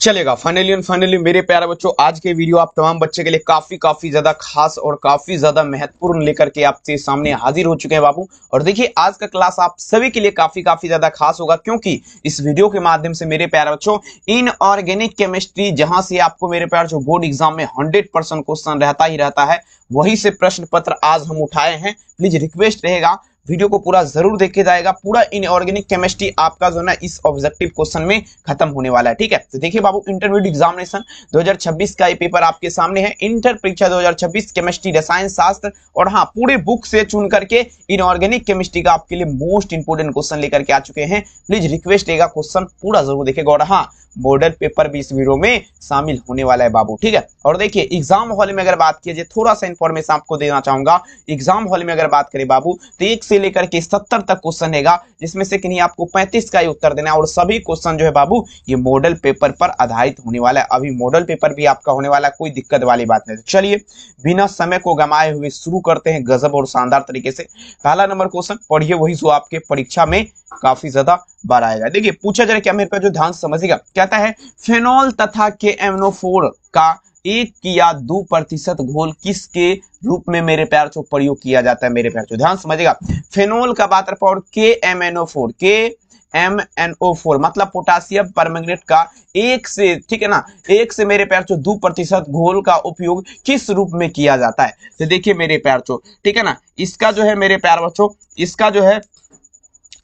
चलेगा। फाइनली मेरे प्यारे बच्चों, आज के वीडियो आप तमाम बच्चे के लिए काफी ज्यादा खास और काफी ज्यादा महत्वपूर्ण लेकर के आपके सामने हाजिर हो चुके हैं बाबू। और देखिए आज का क्लास आप सभी के लिए काफी ज्यादा खास होगा, क्योंकि इस वीडियो के माध्यम से मेरे प्यारे बच्चों इनऑर्गेनिक केमिस्ट्री, जहां से आपको मेरे प्यारे जो बोर्ड एग्जाम में 100% क्वेश्चन रहता ही रहता है, वहीं से प्रश्न पत्र आज हम उठाए हैं। प्लीज रिक्वेस्ट रहेगा वीडियो को पूरा जरूर देखे जाएगा। पूरा इनऑर्गेनिक केमिस्ट्री आपका जो है ना इस ऑब्जेक्टिव क्वेश्चन में खत्म होने वाला है, ठीक है। तो देखिए बाबू, इंटरमीडिएट एग्जामिनेशन 2026 का ये पेपर आपके सामने है। इंटर परीक्षा 2026 केमिस्ट्री रसायन शास्त्र, और हाँ, पूरे बुक से चुन करके इनऑर्गेनिक केमिस्ट्री का आपके लिए मोस्ट इंपोर्टेंट क्वेश्चन लेकर के आ चुके हैं। प्लीज रिक्वेस्ट रहेगा क्वेश्चन पूरा जरूर देखेगा, और हाँ, मॉडल पेपर भी इस वीडियो में शामिल होने वाला है बाबू, ठीक है। और देखिए एग्जाम हॉल में अगर बात की जाए, थोड़ा सा इंफॉर्मेशन आपको देना चाहूंगा। एग्जाम हॉल में अगर बात करें बाबू, तो 1 से लेकर के 70 तक क्वेश्चन रहेगा, जिसमें से कहीं आपको 35 का ही उत्तर देना है। और सभी क्वेश्चन जो है बाबू ये मॉडल पेपर पर आधारित होने वाला है। अभी मॉडल पेपर भी आपका होने वाला है, कोई दिक्कत वाली बात नहीं। चलिए बिना समय को गंवाए हुए शुरू करते हैं गजब और शानदार तरीके से। पहला नंबर क्वेश्चन पढ़िए, वही जो आपके परीक्षा में काफी ज्यादा बार आएगा। देखिए पूछा जाए क्या, मेरे पे जो ध्यान समझिएगा, कहता है फेनॉल तथा KMnO4 का 1 या 2% घोल किसके रूप में मेरे प्यार जो प्रयोग किया जाता है। मेरे प्यार जो ध्यान समझिएगा, फेनॉल का बात और KMnO4 मतलब पोटासियम परमैंगनेट का 1 से, ठीक है ना, 1 से मेरे प्यार जो 2% घोल का उपयोग किस रूप में किया जाता है। तो देखिए मेरे प्यार जो, ठीक है ना, इसका जो है मेरे प्यार बच्चों, इसका जो है,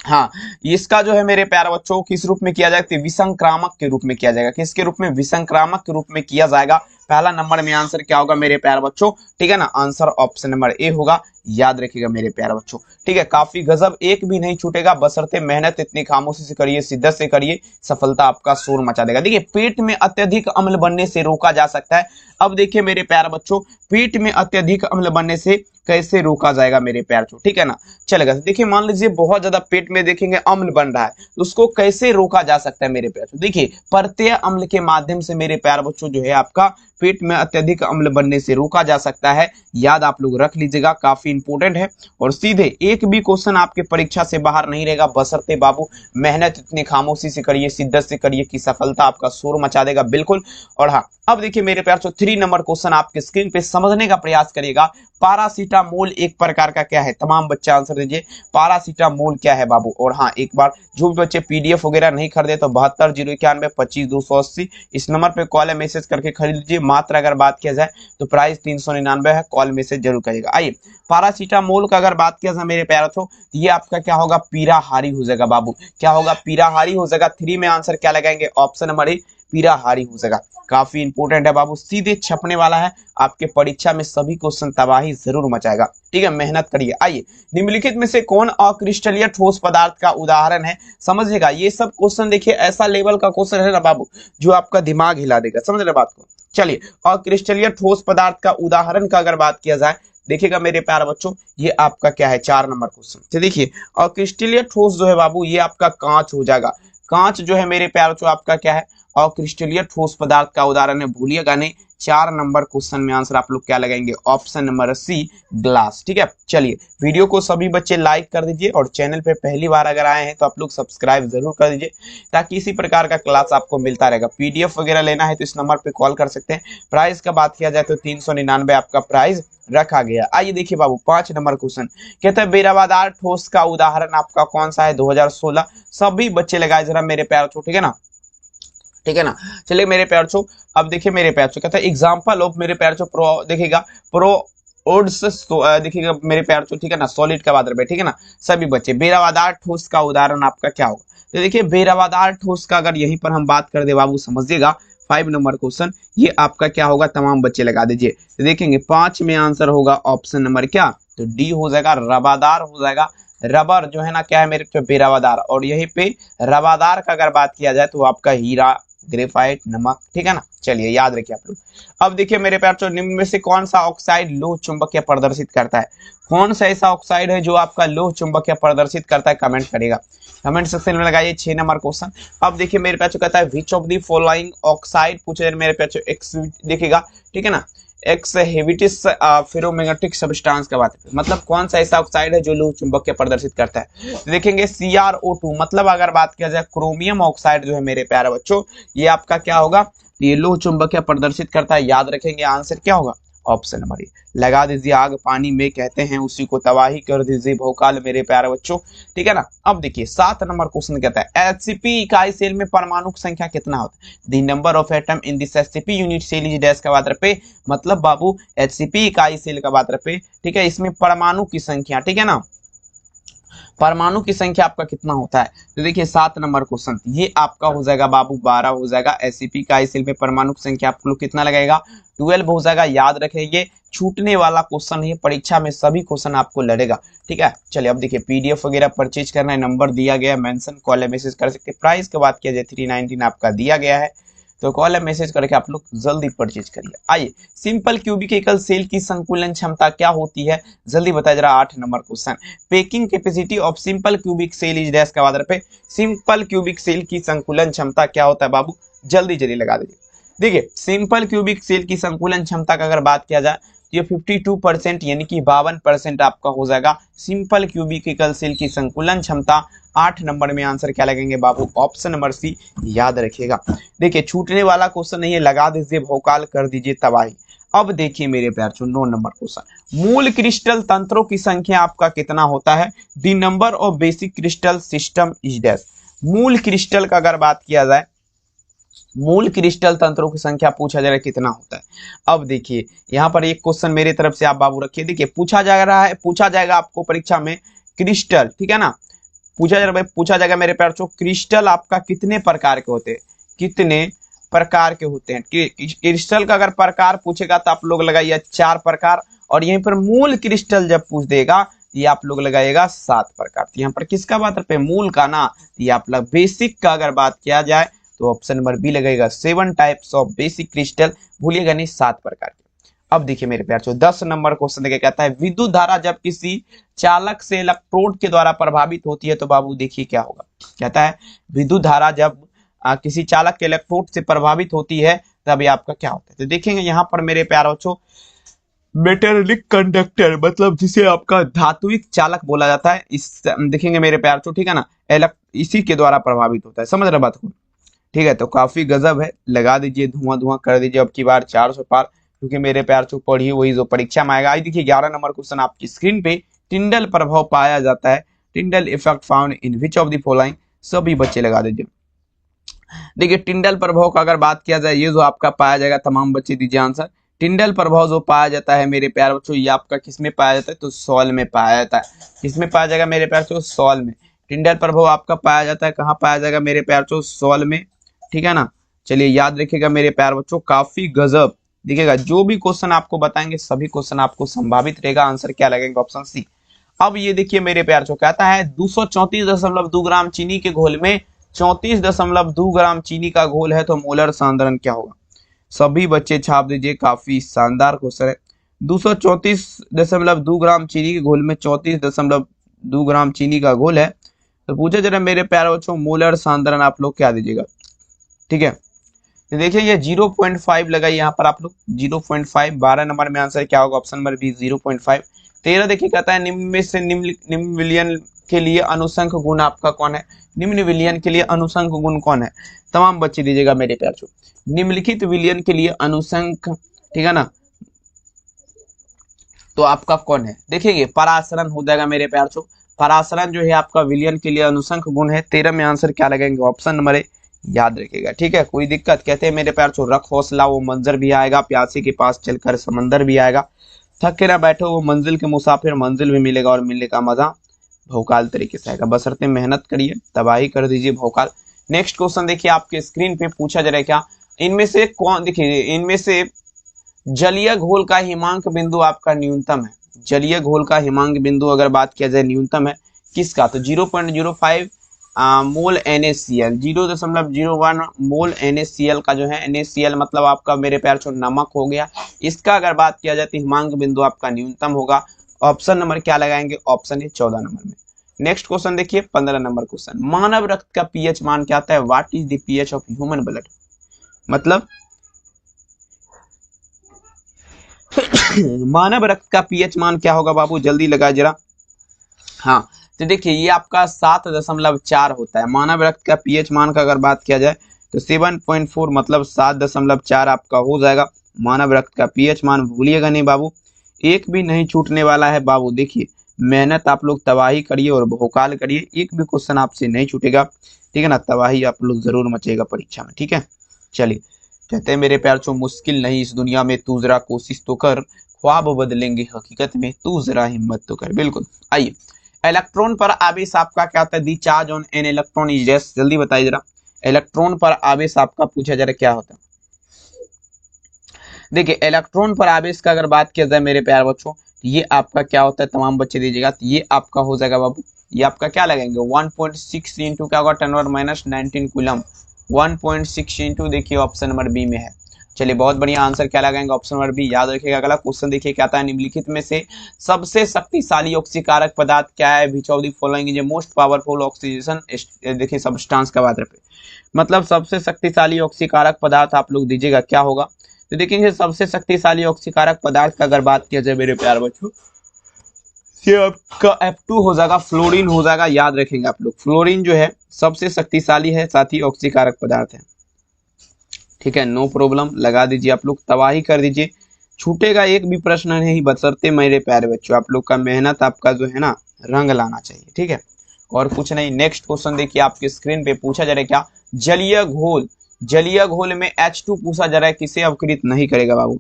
हाँ, इसका जो है मेरे प्यारे बच्चों किस रूप में किया जाएगा, विसंक्रामक के रूप में किया जाएगा। किसके रूप में, विसंक्रामक के रूप में किया जाएगा। पहला नंबर में आंसर क्या होगा मेरे प्यारे बच्चों, ठीक है ना, आंसर ऑप्शन नंबर ए होगा। याद रखिएगा मेरे प्यारे बच्चों, ठीक है। काफी गजब, एक भी नहीं छूटेगा, बशर्ते मेहनत इतनी खामोशी से करिए, शिद्दत से करिए, सफलता आपका शोर मचा देगा। देखिए पेट में अत्यधिक अम्ल बनने से रोका जा सकता है। अब देखिए मेरे प्यारे बच्चों, पेट में अत्यधिक अम्ल बनने से कैसे रोका जाएगा मेरे प्यारे बच्चों, ठीक है ना। चलेगा, देखिए मान लीजिए बहुत ज्यादा पेट में देखेंगे अम्ल बन रहा है, तो उसको कैसे रोका जा सकता है मेरे प्यारे बच्चों। देखिए परतेय अम्ल के माध्यम से मेरे प्यारे बच्चों जो है आपका पेट में अत्यधिक अम्ल बनने से रोका जा सकता है। याद आप लोग रख लीजिएगा, काफी इंपोर्टेंट है। और सीधे एक भी क्वेश्चन आपके परीक्षा से बाहर नहीं रहेगा, बशर्ते बाबू मेहनत इतनी खामोशी से करिए, शिद्दत से करिए कि सफलता आपका शोर मचा देगा, बिल्कुल। और हाँ, अब देखिए मेरे प्यार जो 3 नंबर क्वेश्चन आपके स्क्रीन पे समझने का प्रयास करिएगा। पैरासीटामोल एक प्रकार का क्या है, तमाम बच्चे आंसर दीजिए, पैरासीटामोल क्या है बाबू। और हाँ, एक बार जो भी बच्चे PDF वगैरह नहीं खरीदे तो 72 091 25 280 इस नंबर पे कॉल या मैसेज करके खरीद लीजिए। मात्र अगर बात किया जाए तो प्राइस 399 है, कॉल मैसेज जरूर करिएगा। आइए पैरासीटामोल का अगर बात किया जाए मेरे प्यारे तो ये आपका क्या होगा, पीराहारी हो जाएगा बाबू। क्या होगा, पीराहारी हो जाएगा। 3 में आंसर क्या लगाएंगे, ऑप्शन नंबर ए, पीराहारी हो जाएगा। काफी इंपोर्टेंट है बाबू, सीधे छपने वाला है आपके परीक्षा में, सभी क्वेश्चन तबाही जरूर मचाएगा, ठीक है, मेहनत करिए। आइए निम्नलिखित में से कौन अक्रिस्टलीय ठोस पदार्थ का उदाहरण है, समझिएगा। ये सब क्वेश्चन देखिए ऐसा लेवल का क्वेश्चन है ना बाबू जो आपका दिमाग हिला देगा, समझ रहे बात को। चलिए अक्रिस्टलीय ठोस पदार्थ का उदाहरण का अगर बात किया जाए, देखिएगा मेरे प्यारे बच्चों, ये आपका क्या है, 4 नंबर क्वेश्चन। तो देखिए अक्रिस्टलीय ठोस जो है बाबू ये आपका कांच हो जाएगा। कांच जो है मेरे प्यारे बच्चों आपका क्या है, अक्रिस्टलीय ठोस पदार्थ का उदाहरण है, भूलिएगा नहीं। 4 नंबर क्वेश्चन में आंसर आप लोग क्या लगाएंगे, ऑप्शन नंबर सी, ग्लास, ठीक है। चलिए वीडियो को सभी बच्चे लाइक कर दीजिए, और चैनल पे पहली बार अगर आए हैं तो आप लोग सब्सक्राइब जरूर कर दीजिए, ताकि इसी प्रकार का क्लास आपको मिलता रहेगा। PDF वगैरह लेना है तो इस नंबर पे कॉल कर सकते हैं। प्राइस का बात किया जाए तो 399 आपका प्राइस रखा गया। आइए देखिए बाबू 5 नंबर क्वेश्चन, कहते हैं बेरावादार ठोस का उदाहरण आपका कौन सा है, 2016। सभी बच्चे लगाए जरा मेरे प्यार छो, ठीक है ना, ठीक है ना। चलिए मेरे प्यार छो, अब देखिए मेरे प्यार छो, कहता है एग्जांपल ऑफ मेरे प्यार छो प्रो, देखिएगा प्रो ओड्स, देखिएगा मेरे प्यार छो, ठीक है ना, सॉलिड का बात रहे, ठीक है ना। सभी बच्चे बेरावादार ठोस का उदाहरण आपका क्या होगा। तो देखिए बेरावादार ठोस का अगर यहीं पर हम बात कर दे बाबू, समझिएगा 5 नंबर क्वेश्चन ये आपका क्या होगा, तमाम बच्चे लगा दीजिए। तो देखेंगे 5 में आंसर होगा ऑप्शन नंबर क्या, तो डी हो जाएगा, रवादार हो जाएगा। रबर जो है ना क्या है मेरे पे, बेरावादार। और यहीं पे रवादार का अगर बात किया जाए तो आपका हीरा, ग्रेफाइट, नमक, ठीक है ना। चलिए याद रखिए आप लोग। अब देखिए मेरे प्यार तो निम्न में से कौन सा ऑक्साइड लोह चुंबकीय प्रदर्शित करता है। कौन सा ऐसा ऑक्साइड है जो आपका लोह चुंबकीय प्रदर्शित करता है, कमेंट करेगा, कमेंट सेक्शन में लगाइए। 6 नंबर क्वेश्चन, अब देखिए मेरे प्यार कहता है which of the following oxide, पूछे मेरे प्यार देखिएगा, ठीक है ना, एक्स हेविटिस फेरोमैग्नेटिक सब्सटेंस का बात है, मतलब कौन सा ऐसा ऑक्साइड है जो लौह चुंबक प्रदर्शित करता है। तो देखेंगे CrO2, मतलब अगर बात किया जाए क्रोमियम ऑक्साइड जो है मेरे प्यारे बच्चों, ये आपका क्या होगा, ये लौह चुंबक प्रदर्शित करता है। याद रखेंगे आंसर क्या होगा, ऑप्शन नंबर ए। लगा दीजिए आग पानी में कहते हैं उसी को तबाही कर दीजिए भोकाल मेरे प्यारे बच्चों, ठीक है ना। अब देखिए 7 नंबर क्वेश्चन कहता है एचसीपी इकाई सेल में परमाणु की संख्या कितना होता है। The number of atom in this HCP unit cell is dash का बात रहे, मतलब बाबू एचसीपी इकाई सेल का बात रहे, ठीक है, इसमें परमाणु की संख्या, ठीक है ना, परमाणु की संख्या आपका कितना होता है। तो देखिए 7 नंबर क्वेश्चन ये आपका हो जाएगा बाबू 12 हो जाएगा। एससीपी का सेल में परमाणु की संख्या आप लोग कितना लगाएगा, 12 हो जाएगा। याद रखेंगे छूटने वाला क्वेश्चन है, परीक्षा में सभी क्वेश्चन आपको लड़ेगा, ठीक है। चलिए अब देखिए पीडीएफ वगैरह परचेज करना है, नंबर दिया गया है, मेंशन कॉल मैसेज कर सकते हैं। प्राइस की बात किया जाए 319 आपका दिया गया है, तो कॉल मैसेज करके आप लोग जल्दी परचेज करिए। आइए सिंपल क्यूबिकल सेल की संकुलन क्षमता क्या होती है, जल्दी बताया जरा। 8 number question packing capacity of simple cubic cell is dash का बात पे, सिंपल क्यूबिक सेल की संकुलन क्षमता क्या होता है बाबू, जल्दी जल्दी लगा दीजिए। देखिए सिंपल क्यूबिक सेल की संकुलन क्षमता का अगर बात किया जाए तो ये 52% यानी कि 52% आपका हो जाएगा सिंपल क्यूबिकल सेल की संकुलन क्षमता। 8 नंबर में आंसर क्या लगेंगे बाबू, ऑप्शन नंबर सी, याद रखिएगा। देखिए छूटने वाला क्वेश्चन नहीं है, लगा दीजिए भौकाल कर दीजिए तबाही। अब देखिए मेरे प्यार 9 नंबर क्वेश्चन मूल क्रिस्टल तंत्रों की संख्या आपका कितना होता है। The number of basic crystal system is dash. मूल क्रिस्टल का अगर बात किया जाए, मूल क्रिस्टल तंत्रों की संख्या पूछा जा रहा है कितना होता है। अब देखिए यहाँ पर एक क्वेश्चन मेरी तरफ से आप बाबू रखिए, देखिए पूछा जा रहा है, पूछा जाएगा आपको परीक्षा में क्रिस्टल, ठीक है ना, पूछा जाएगा मेरे प्यार बच्चों क्रिस्टल आपका कितने प्रकार के होते हैं, कितने प्रकार के होते हैं। क्रिस्टल का अगर प्रकार पूछेगा तो आप लोग लगाइए 4 प्रकार, और यहीं पर मूल क्रिस्टल जब पूछ देगा ये आप लोग लगाइएगा 7 प्रकार। तो यहाँ पर किसका बात है, मूल का ना, ये आप लोग बेसिक का अगर बात किया जाए तो ऑप्शन नंबर बी लगेगा 7 टाइप्स ऑफ बेसिक क्रिस्टल, भूलिएगा नहीं 7 प्रकार के। अब देखिए मेरे प्यार 10 नंबर क्वेश्चन देखिए कहता है विद्युत धारा जब किसी चालक से इलेक्ट्रोड के द्वारा प्रभावित होती है तो बाबू देखिए क्या होगा। कहता है विद्युत धारा जब किसी चालक के इलेक्ट्रोड से प्रभावित होती है तब ये आपका क्या होता है। तो देखेंगे यहाँ पर मेरे प्यार बच्चों मेटेलिक कंडक्टर, मतलब जिसे आपका धात्विक चालक बोला जाता है, इस देखेंगे मेरे प्यार बच्चों, ठीक है ना, इसी के द्वारा प्रभावित होता है। समझ रहे बात को, ठीक है। तो काफी गजब है, लगा दीजिए धुआं धुआं कर दीजिए अब की बार 400 पार, क्योंकि मेरे प्यार चो पढ़िए वही जो परीक्षा में आएगा। आज देखिए 11 नंबर क्वेश्चन आपकी स्क्रीन पे, टिंडल प्रभाव पाया जाता है, Tyndall effect found in which of the following, सभी बच्चे लगा दीजिए। देखिए टिंडल प्रभाव का अगर बात किया जाए ये जो आपका पाया जाएगा, तमाम बच्चे दीजिए आंसर। टिंडल प्रभाव जो पाया जाता है मेरे प्यार बच्चों ये आपका किसमें पाया जाता है, तो सॉल में पाया जाता है। किसमें पाया जाएगा मेरे प्यार बच्चों, सॉल में। टिंडल प्रभाव आपका पाया जाता है कहाँ पाया जाएगा मेरे प्यार बच्चों, सॉल में, ठीक है ना। चलिए याद रखिएगा मेरे प्यार बच्चों, काफी गजब दिखेगा, जो भी क्वेश्चन आपको बताएंगे सभी क्वेश्चन आपको संभावित रहेगा। आंसर क्या लगेगा, ऑप्शन सी। अब ये देखिए मेरे प्यार बच्चों कहता है 234.2 ग्राम चीनी के घोल में 34.2 ग्राम चीनी का घोल है तो मोलर सांद्रण क्या होगा। सभी बच्चे छाप दीजिए, काफी शानदार क्वेश्चन है। 234.2 ग्राम चीनी के घोल में 34.2 ग्राम चीनी का घोल है, तो पूछे जरा मेरे प्यारे बच्चों मोलर सांद्रण आप लोग क्या दीजिएगा, ठीक है। तो देखिए ये 0.5 लगाइए यहाँ पर आप लोग 0.5। 12 नंबर में आंसर क्या होगा, ऑप्शन नंबर बी 0.5। 13 देखिए कहता है निम्न में से निम्न विलयन के लिए अनुसंख गुण आपका कौन है। निम्न विलयन के लिए अनुसंख गुण कौन है, तमाम बच्चे दीजिएगा मेरे प्यार छो। निम्नलिखित विलयन के लिए अनुसंख, ठीक है ना, तो आपका कौन है। देखेंगे परासरण हो जाएगा मेरे प्यार छो, परासरण जो है आपका विलयन के लिए अनुसंख गुण है। 13 में आंसर क्या लगेंगे, ऑप्शन नंबर ए, याद रखिएगा, ठीक है। कोई दिक्कत, कहते हैं मेरे प्यार छो रख हौसला वो मंजर भी आएगा, प्यासे के पास चलकर समंदर भी आएगा, थक के ना बैठो वो मंजिल के मुसाफिर, मंजिल भी मिलेगा और मिलने का मजा भौकाल तरीके से आएगा, बशर्ते मेहनत करिए, तबाही कर दीजिए भौकाल। नेक्स्ट क्वेश्चन देखिए आपके स्क्रीन पे पूछा जा रहा है क्या, इनमें से कौन, देखिए इनमें से जलीय घोल का हिमांक बिंदु आपका न्यूनतम है। जलीय घोल का हिमांक बिंदु अगर बात किया जाए न्यूनतम है किसका, तो 0.05 मोल NaCl, 0.01 मोल NaCl का जो है, NaCl मतलब आपका मेरे प्यार छो नमक हो गया। इसका अगर बात किया जाए तो हिमांक बिंदु आपका न्यूनतम होगा। ऑप्शन नंबर क्या लगाएंगे, ऑप्शन ए 14 नंबर में। नेक्स्ट क्वेश्चन देखिए 15 नंबर क्वेश्चन, मानव रक्त का पीएच मान क्या आता है, what is the pH of human blood. मतलब मानव रक्त का पीएच मान क्या होगा बाबू, जल्दी लगाए जरा। हाँ, तो देखिए ये आपका 7.4 होता है। मानव रक्त का पीएच मान का अगर बात किया जाए तो 7.4 मतलब 7.4 आपका हो जाएगा मानव रक्त का पीएच मान। भूलिएगा नहीं बाबू, एक भी नहीं छूटने वाला है बाबू। देखिए मेहनत आप लोग तबाही करिए और भोकाल करिए, एक भी क्वेश्चन आपसे नहीं छूटेगा, ठीक है ना। तबाही आप लोग जरूर मचेगा परीक्षा में, ठीक है। चलिए, कहते हैं मेरे प्यार चो मुश्किल नहीं इस दुनिया में, तू जरा कोशिश तो कर, ख्वाब बदलेंगे हकीकत में, तू जरा हिम्मत तो कर। बिल्कुल। आइए, इलेक्ट्रॉन पर आवेश आपका क्या होता है, the charge on an electron is less. जल्दी बताइए जरा, इलेक्ट्रॉन पर आवेश आपका पूछा जा रहा है क्या होता है। देखिए इलेक्ट्रॉन पर आवेश का अगर बात किया जाए मेरे प्यार बच्चों, ये आपका क्या होता है, तमाम बच्चे दीजिएगा, तो ये आपका हो जाएगा बाबू, ये आपका क्या लगेंगे 1.6 इंटू क्या होगा 10⁻⁻19 कूलम। 1.6 इंटू देखिए ऑप्शन नंबर बी में है। चलिए बहुत बढ़िया, आंसर क्या लगाएंगे ऑप्शन नंबर बी। याद रखिएगा अगला क्वेश्चन देखिए क्या आता है, निम्नलिखित में से सबसे शक्तिशाली ऑक्सीकारक पदार्थ क्या है, which of the following is most powerful oxygen. देखिए सब्सटेंस का बात रहे, मतलब सबसे शक्तिशाली ऑक्सीकारक पदार्थ आप लोग दीजिएगा क्या होगा। तो देखेंगे सबसे शक्तिशाली ऑक्सीकारक पदार्थ का अगर बात किया जाए मेरे प्यार बच्चों, ये आपका F2 हो जाएगा, फ्लोरीन हो जाएगा। याद रखेंगे आप लोग, फ्लोरीन जो है सबसे शक्तिशाली है, साथ ही ऑक्सीकारक पदार्थ है, ठीक है। नो प्रॉब्लम, लगा दीजिए आप लोग, तबाही कर दीजिए, छूटेगा एक भी प्रश्न नहीं, बशर्ते मेरे प्यारे बच्चों आप लोग का मेहनत आपका जो है ना रंग लाना चाहिए, ठीक है, और कुछ नहीं। नेक्स्ट क्वेश्चन देखिए आपके स्क्रीन पे पूछा जा रहा है क्या, जलीय घोल, जलीय घोल में H2 पूछा जा रहा है, किसे अवकृत नहीं करेगा बाबू।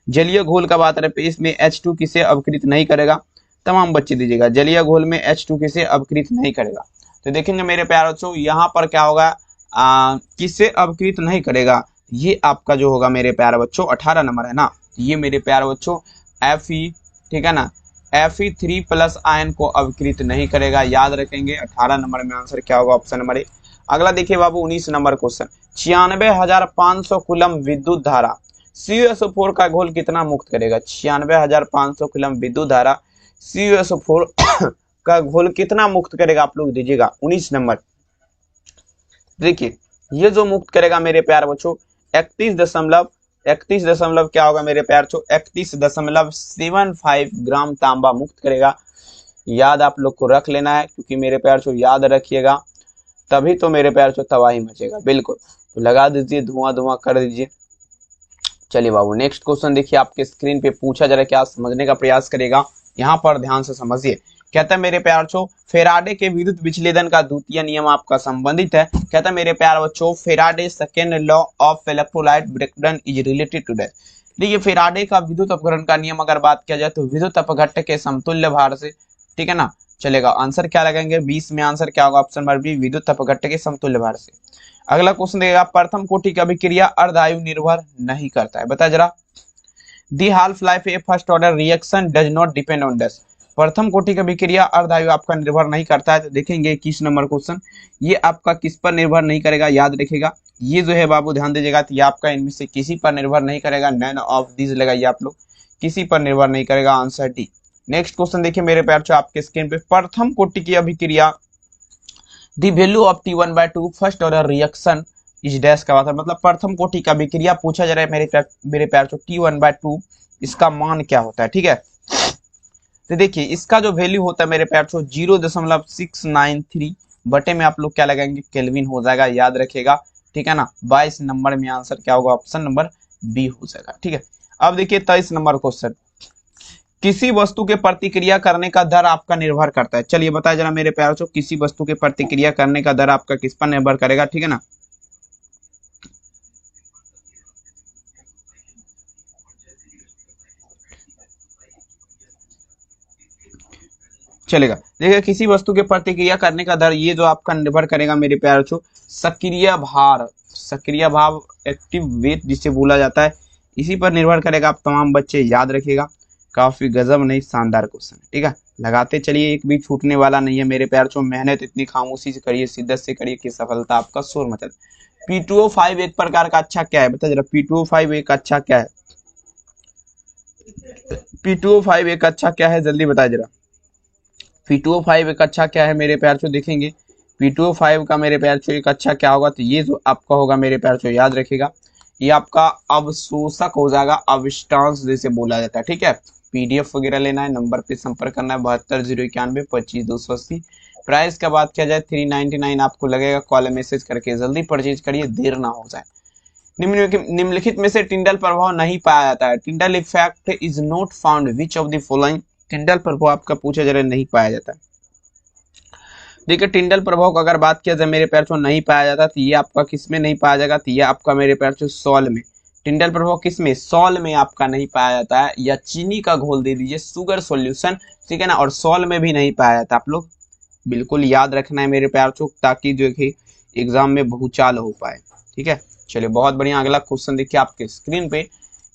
जलीय घोल का बात रहे इसमें H2 किसे अवकृत नहीं करेगा, तमाम बच्चे दीजिएगा, जलीय घोल में H2 किसे अवकृत नहीं करेगा। तो देखेंगे मेरे प्यारे बच्चों यहाँ पर क्या होगा, किसे अवकृत नहीं करेगा, ये आपका जो होगा मेरे प्यारे बच्चों 18 नंबर है ना, ये मेरे प्यारे बच्चों Fe, ठीक है ना, Fe3+ आयन को अवकृत नहीं करेगा। याद रखेंगे 18 नंबर में आंसर क्या होगा ऑप्शन नंबर ए। अगला देखिए बाबू 19 नंबर क्वेश्चन, 96,500 कूलम विद्युत धारा CuSO4 का घोल कितना मुक्त करेगा। 96,500 कूलम विद्युत धारा CuSO4 का घोल कितना मुक्त करेगा आप लोग दीजिएगा 19 नंबर। देखिए ये जो मुक्त करेगा मेरे प्यार बच्चों 31 दशमलव क्या होगा मेरे प्यार बच्चों 31.75 ग्राम तांबा मुक्त करेगा। याद आप लोग को रख लेना है, क्योंकि मेरे प्यार बच्चों याद रखिएगा तभी तो मेरे प्यार बच्चों तबाही मचेगा। बिल्कुल, तो लगा दीजिए, धुआं धुआं कर दीजिए। चलिए बाबू नेक्स्ट क्वेश्चन देखिए आपके स्क्रीन पे पूछा जा रहा है, क्या समझने का प्रयास करेगा, यहाँ पर ध्यान से समझिए। कहता है मेरे प्यार बच्चों फेराडे के विद्युत विच्छेदन का द्वितीय नियम आपका संबंधित है। कहता है मेरे प्यार बच्चों Faraday second law of electrolyte breakdown is related to that. देखिए फेराडे का विद्युत अपघटन का नियम अगर बात किया जाए तो विद्युत अपघट्य के समतुल्य भार से, ठीक है ना। चलेगा, आंसर क्या लगाएंगे 20 में आंसर क्या होगा ऑप्शन नंबर बी, विद्युत अपघट्य के समतुल्य भार से। अगला क्वेश्चन देगा प्रथम कोटि की अभिक्रिया अर्धायु निर्भर नहीं करता है, बता जरा। The half life a first order reaction does not depend on this. प्रथम कोटि की अभिक्रिया अर्धायु आपका निर्भर नहीं करता है। तो देखेंगे 21 नंबर क्वेश्चन, ये आपका किस पर निर्भर नहीं करेगा, याद रखिएगा ये जो है बाबू ध्यान दीजिएगा, तो ये आपका इनमें से किसी पर निर्भर नहीं करेगा, नन ऑफ दिस लगाइए आप लोग, किसी पर निर्भर नहीं करेगा, आंसर डी। नेक्स्ट क्वेश्चन देखिए मेरे प्यार बच्चों आपके स्क्रीन पे, प्रथम कोटि की अभिक्रिया the value of T1/2 first order reaction इस डैश का मतलब, प्रथम कोटि का अभिक्रिया पूछा जा रहा है मेरे प्यार बच्चों T1/2 इसका मान क्या होता है, ठीक है। तो देखिए इसका जो वैल्यू होता है मेरे प्यार बच्चों 0.693 बटे में आप लोग क्या लगाएंगे केल्विन हो जाएगा, याद रखिएगा, ठीक है ना। 22 नंबर में आंसर क्या होगा ऑप्शन नंबर बी हो जाएगा, ठीक है। अब देखिए 23 नंबर क्वेश्चन, किसी वस्तु के प्रतिक्रिया करने का दर आपका निर्भर करता है। चलिए बताया जरा मेरे प्यार बच्चों, किसी वस्तु के प्रतिक्रिया करने का दर आपका किस पर निर्भर करेगा, ठीक है ना। चलेगा, देखिए किसी वस्तु के प्रतिक्रिया करने का दर, ये जो आपका निर्भर करेगा मेरे प्यार बच्चों सक्रिय भार, सक्रिय भाव एक्टिव वेट जिसे बोला जाता है, इसी पर निर्भर करेगा। आप तमाम बच्चे याद रखिएगा, काफी गजब नहीं शानदार क्वेश्चन है, ठीक है। लगाते चलिए, एक भी छूटने वाला नहीं है मेरे प्यार बच्चों, मेहनत इतनी खामोशी से करिए, शिद्दत से करिए कि सफलता आपका शोर मचा दे। P2O5 एक प्रकार का अच्छा क्या है, बता जरा P2O5 एक अच्छा क्या है, P2O5 एक अच्छा क्या है, जल्दी बताया जरा। P2O5 एक अच्छा क्या है मेरे प्यार बच्चों, देखेंगे P2O5 का मेरे प्यार बच्चों एक अच्छा क्या होगा, तो ये जो आपका होगा मेरे प्यार बच्चों याद रखिएगा, ये आपका अवशोषक हो जाएगा, अविष्टांश जैसे बोला जाता है। ठीक है, पीडीएफ वगैरह लेना है, नंबर पे संपर्क करना है 72 091 25 280। प्राइस का बात किया जाए 399 आपको लगेगा। कॉल मैसेज करके जल्दी परचेज करिए, देर ना हो जाए। निम्नलिखित में से टिंडल प्रभाव नहीं पाया जाता है। Tyndall effect is not found which of the following. टिंडल प्रभाव आपका पूछा जा रहा है, नहीं पाया जाता है। देखिए टिंडल प्रभाव का अगर बात किया जाए मेरे पैर चो नहीं पाया जाता, तो ये आपका किस में नहीं पाया जाएगा, तो ये आपका मेरे पैर चो सॉल में। टिंडल प्रभाव किस में, सॉल में आपका नहीं पाया जाता है, या चीनी का घोल दे दीजिए, शुगर सॉल्यूशन, ठीक है ना। और सॉल में भी नहीं पाया जाता। आप लोग बिल्कुल याद रखना है मेरे प्यार चो, ताकि जो है एग्जाम में बहुचाल हो पाए। ठीक है, चलिए बहुत बढ़िया। अगला क्वेश्चन देखिए आपके स्क्रीन पे,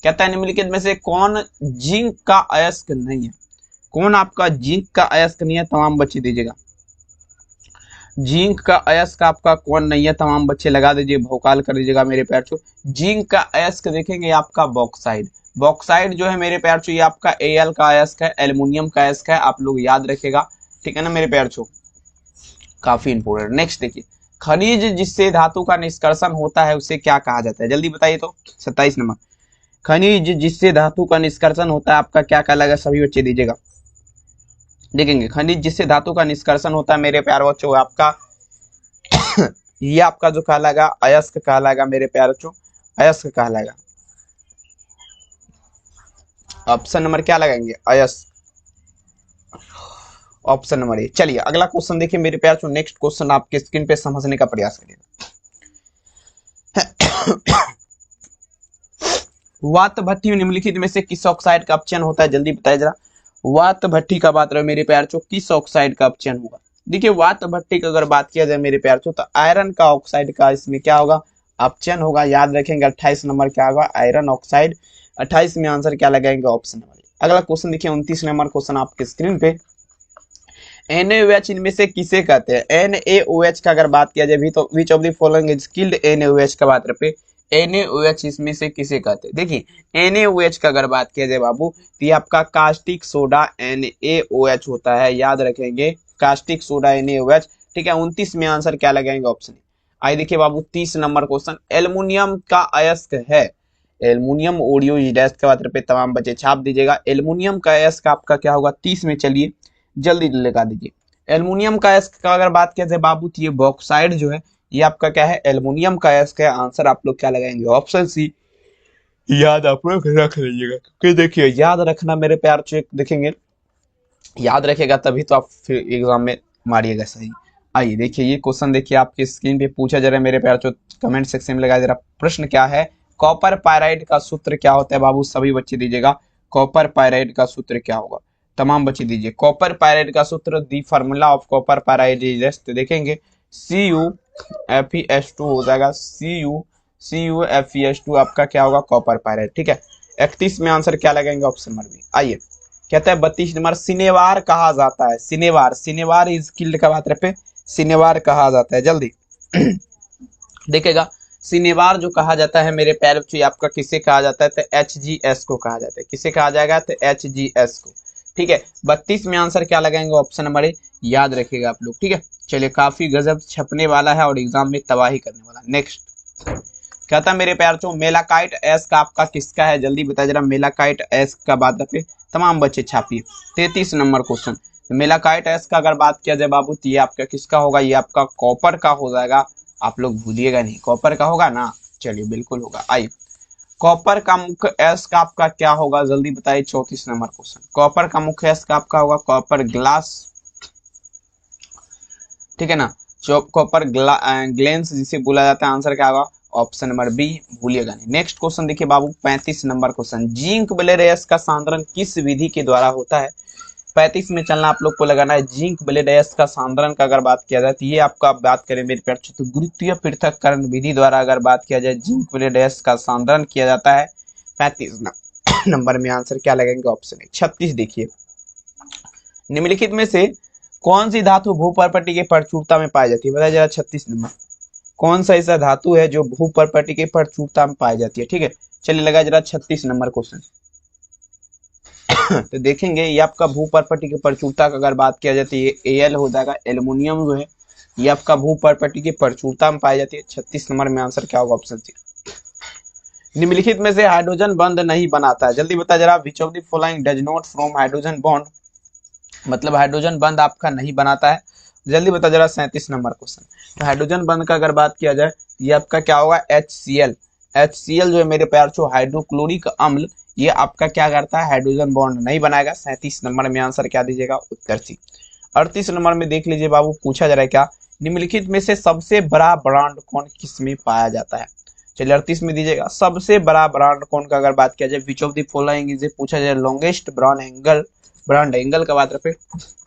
कहता है निम्नलिखित में से कौन जिंक का अयस्क नहीं है। कौन आपका जिंक का अयस्क नहीं है, तमाम बच्चे दीजिएगा। जिंक का अयस्क आपका कौन नहीं है, तमाम बच्चे लगा दीजिए, भौकाल कर दीजिएगा मेरे प्यार चो। जिंक का अयस्क देखेंगे आपका बॉक्साइड। बॉक्साइड जो है मेरे प्यार चो ये आपका Al का अयस्क है, एल्युमिनियम का अयस्क है, आप लोग याद रखेगा। ठीक है ना मेरे प्यार चो, काफी इंपोर्टेंट। नेक्स्ट देखिए, खनिज जिससे धातु का निष्कर्षण होता है उसे क्या कहा जाता है, जल्दी बताइए तो। 27 नंबर, खनिज जिससे धातु का निष्कर्षण होता है आपका क्या कहलाएगा, सभी बच्चे दीजिएगा। देखेंगे खनिज जिससे धातु का निष्कर्षण होता है मेरे प्यार बच्चों आपका ये आपका जो कहलाएगा अयस्क कहलाएगा मेरे प्यार बच्चों, अयस्क कहलाएगा। ऑप्शन नंबर क्या लगाएंगे, अयस्क, ऑप्शन नंबर ए। चलिए अगला क्वेश्चन देखिए मेरे प्यार चो। नेक्स्ट क्वेश्चन आपके स्क्रीन पे समझने का प्रयास करिएगा। वात भट्टी निम्नलिखित में से किस ऑक्साइड का अपचयन होता है, जल्दी बताइए जरा। वात भट्टी का बात रहे मेरे प्यार चो, किस ऑक्साइड का अपचयन होगा। देखिए वात भट्टी की अगर बात किया जाए मेरे प्यार चो, तो आयरन का ऑक्साइड का इसमें क्या होगा, अपचयन होगा। याद रखेंगे 28 नंबर क्या होगा, आयरन ऑक्साइड। 28 में आंसर क्या लगाएंगे, ऑप्शन नंबर। अगला क्वेश्चन देखिए 29 नंबर क्वेश्चन आपके स्क्रीन पे। NaOH इनमें से किसे कहते हैं। NaOH का अगर बात किया जाए तो which of the following is killed NaOH का बात रहे, NaOH इसमें से किसे कहते हैं। देखिए NaOH का अगर बात किया जाए बाबू, तो ये आपका कास्टिक सोडा NaOH होता है, याद रखेंगे कास्टिक सोडा NaOH। ठीक है, 29 में आंसर क्या लगाएंगे, ऑप्शन। आइए देखिए बाबू 30 नंबर क्वेश्चन, एल्युमिनियम का अयस्क है। एल्युमिनियम ओडियो डैश के बात पे तमाम बच्चे छाप दीजिएगा। एल्युमिनियम का अयस्क आपका क्या होगा, 30 में। चलिए जल्दी लगा दीजिए। एल्युमिनियम का अयस्क का अगर बात किया जाए बाबू, तो ये बॉक्साइड जो है ये आपका क्या है, एल्युमिनियम का अयस्क है। आंसर आप लोग क्या लगाएंगे, ऑप्शन सी। याद आप लोग रख लीजिएगा, क्योंकि देखिए याद रखना मेरे प्यार चेक देखेंगे, याद रखेगा तभी तो आप फिर एग्जाम में मारिएगा सही। आइए देखिए ये क्वेश्चन देखिए आपके स्क्रीन पे पूछा जा रहा है मेरे प्यार चो, कमेंट सेक्शन में लगा जरा। प्रश्न क्या है, कॉपर पायराइड का सूत्र क्या होता है बाबू, सभी बच्चे दीजिएगा। कॉपर पायराइड का सूत्र क्या होगा, तमाम बच्चे दीजिए। कॉपर पायराइड का सूत्र, the formula of copper pyrite is, देखेंगे CuFeS2 हो जाएगा। CuFeS2 आपका क्या होगा, कॉपर पायराइड। ठीक है, 31 में आंसर क्या लगेंगे, ऑप्शन नंबर बी। आइए कहता है 32 नंबर, सिनेवार कहा जाता है। सिनेवार, सिनेवार इज किल्ड का बात रहे, सिनेवार कहा जाता है। जल्दी देखेगा, सिनेवार जो कहा जाता है मेरे पैर बच्चों आपका किसे कहा जाता है, तो HGS को कहा जाता है। किसे कहा जाएगा, तो HGS को। ठीक है, 32 में आंसर क्या लगाएंगे, ऑप्शन नंबर ए। याद रखिएगा आप लोग। ठीक है, चलिए काफी गजब छपने वाला है और एग्जाम में तबाही करने वाला। नेक्स्ट कहता है मेरे प्यार चो, मेलाकाइट एस का आपका किसका है, जल्दी बताया जरा। मेलाकाइट एस का बात रखे, तमाम बच्चे छापिए। 33 नंबर क्वेश्चन, मेलाकाइट एस का अगर बात किया जाए बाबू, तो ये आपका किसका होगा, ये आपका कॉपर का हो जाएगा। आप लोग भूलिएगा नहीं, कॉपर का होगा ना। चलिए बिल्कुल होगा। आइए कॉपर का मुख्य एस का आपका क्या होगा, जल्दी बताइए। 34 नंबर क्वेश्चन, कॉपर का मुख्य एस का आपका होगा कॉपर ग्लास। ठीक है ना, कॉपर ग्लेंस जिसे बोला जाता है। आंसर क्या होगा, ऑप्शन नंबर बी, भूलिएगा नहीं। नेक्स्ट क्वेश्चन देखिए बाबू 35 नंबर क्वेश्चन, जिंक ब्लेड का सांद्रण किस विधि के द्वारा होता है। 35 में चलना आप लोग को लगाना है। जिंक ब्लेड का सांद्रण का अगर बात किया जाए, तो ये आपका बात करें मेरे प्यार तो गुरुत्वीय पृथक्करण विधि द्वारा अगर बात किया जाए, जिंक ब्लेड का सांद्रण किया जाता है। 35 नंबर में आंसर क्या लगेंगे, ऑप्शन है। 36 देखिए, निम्नलिखित में से कौन सी धातु भूपर्पटी के प्रचुरता में पाई जाती है, बताइए जरा। 36 नंबर, कौन सा ऐसा धातु है जो भूपर्पटी के प्रचुरता में पाई जाती है। ठीक है, चलिए लगा जरा 36 नंबर क्वेश्चन। तो देखेंगे ये आपका भूपर्पटी की प्रचुरता का अगर बात किया जाती है, ये Al हो जाएगा। एल्युमिनियम जो है ये आपका भूपर्पटी की प्रचुरता में पाई जाती है। 36 नंबर में आंसर क्या होगा, ऑप्शन सी। निम्नलिखित में से हाइड्रोजन बंध नहीं बनाता है, जल्दी बता जरा। Which of the following does not form hydrogen bond, मतलब हाइड्रोजन बंध आपका नहीं बनाता है, जल्दी बता जरा। 37 नंबर क्वेश्चन। तो हाइड्रोजन बंध का अगर बात किया जाए ये आपका क्या होगा, HCl। HCl जो है मेरे प्यार छो हाइड्रोक्लोरिक अम्ल, ये आपका क्या करता है, हाइड्रोजन बॉन्ड नहीं बनाएगा। 37 नंबर में आंसर क्या दीजिएगा, उत्तर सी। 38 नंबर में देख लीजिए बाबू, पूछा जा रहा है क्या, निम्नलिखित में से सबसे बड़ा ब्रांड कौन किस में पाया जाता है। चलिए 38 में दीजिएगा, सबसे बड़ा ब्रांड कौन का अगर बात किया जाए, which of the following is, पूछा जाए लॉन्गेस्ट ब्रांड एंगल का बात रखे,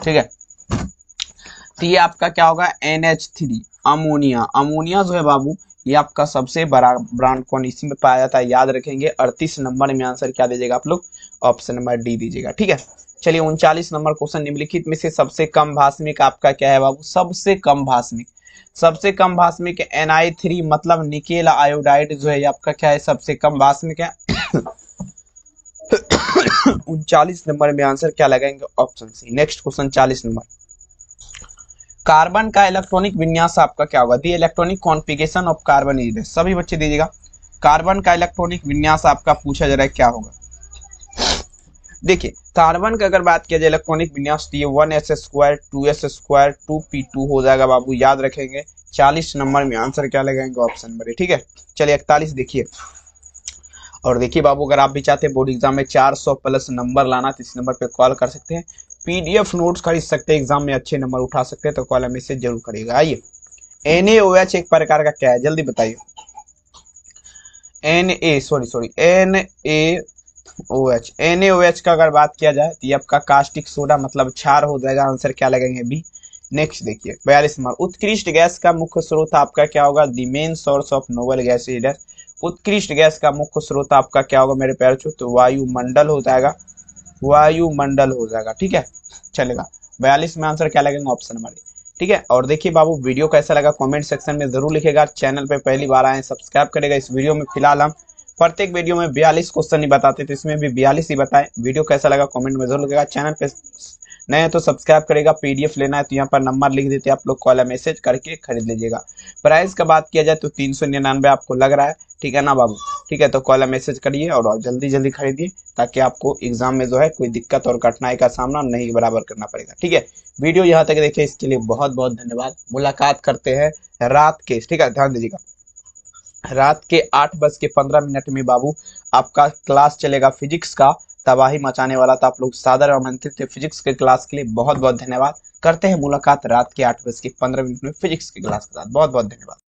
ठीक है। तो ये आपका क्या होगा, NH3 अमोनिया। अमोनिया जो है बाबू ये आपका सबसे बड़ा ब्रांड कौन इसी में पाया जाता है, याद रखेंगे। 38 नंबर में आंसर क्या दीजिएगा आप लोग, ऑप्शन नंबर डी दीजिएगा, ठीक है। चलिए 39 नंबर क्वेश्चन, निम्नलिखित में से सबसे कम भास्मिक आपका क्या है बाबू, सबसे कम भास्मिक। सबसे कम भास्मिक Ni3 मतलब निकेल आयोडाइड जो है आपका क्या है, सबसे कम भास्मिक है। 39 नंबर में आंसर क्या लगाएंगे, option C. Next question 40 number, carbon का इलेक्ट्रॉनिक विन्यास आपका क्या होगा, the electronic configuration of carbon is, सभी बच्चे दीजिएगा। कार्बन का इलेक्ट्रॉनिक विन्यास आपका पूछा जा रहा है क्या होगा। देखिए कार्बन का अगर बात किया जाए इलेक्ट्रॉनिक विन्यास, तो ये 1s² 2s² 2p2 हो जाएगा बाबू, याद रखेंगे। 40 नंबर में आंसर क्या लगाएंगे, ऑप्शन नंबर, ठीक है। चलिए 41 देखिए, और देखिए बाबू अगर आप भी चाहते हैं बोर्ड एग्जाम में 400 प्लस नंबर लाना तो इस नंबर पे कॉल कर सकते हैं। PDF नोट्स खरीद सकते हैं, एग्जाम में अच्छे नंबर उठा सकते हैं, तो कॉल मैसेज जरूर करिएगा। आइए NaOH एक प्रकार का क्या है, जल्दी बताइए। NaOH का अगर बात किया जाए तो ये आपका कास्टिक सोडा मतलब क्षार हो जाएगा, आंसर क्या लगेंगे, बी। नेक्स्ट देखिए 42 नंबर, उत्कृष्ट गैस का मुख्य स्रोत आपका क्या होगा, the main source of noble gas is. उत्कृष्ट गैस का मुख्य स्रोत आपका क्या होगा मेरे प्यारे छो, तो वायुमंडल हो जाएगा, वायुमंडल हो जाएगा, ठीक है। चलेगा 42 में आंसर क्या लगेगा, ऑप्शन नंबर, ठीक है। और देखिए बाबू वीडियो कैसा लगा कमेंट सेक्शन में जरूर लिखेगा, चैनल पे पहली बार आए सब्सक्राइब करेगा। इस वीडियो में फिलहाल हम प्रत्येक वीडियो में 42 क्वेश्चन ही बताते थे, इसमें भी 42 ही बताए। वीडियो कैसा लगा कमेंट में जरूर लिखेगा, चैनल पे नए हैं तो सब्सक्राइब करेगा। PDF लेना है तो यहाँ पर नंबर लिख देते हैं आप लोग, कॉल मैसेज करके खरीद लीजिएगा। प्राइस का बात किया जाए तो 399 आपको लग रहा है, ठीक है ना बाबू, ठीक है। तो कॉल मैसेज करिए और जल्दी जल्दी खरीदिए, ताकि आपको एग्जाम में जो है कोई दिक्कत और कठिनाई का सामना नहीं बराबर करना पड़ेगा, ठीक है। वीडियो यहाँ तक देखिए, इसके लिए बहुत बहुत धन्यवाद। मुलाकात करते हैं रात के, ठीक है, ध्यान दीजिएगा, रात के 8:15 में बाबू आपका क्लास चलेगा फिजिक्स का, तबाही मचाने वाला। तो आप लोग सादर आमंत्रित थे फिजिक्स के क्लास के लिए, बहुत बहुत धन्यवाद। करते हैं मुलाकात रात के 8:15 में फिजिक्स की क्लास के साथ, बहुत बहुत धन्यवाद।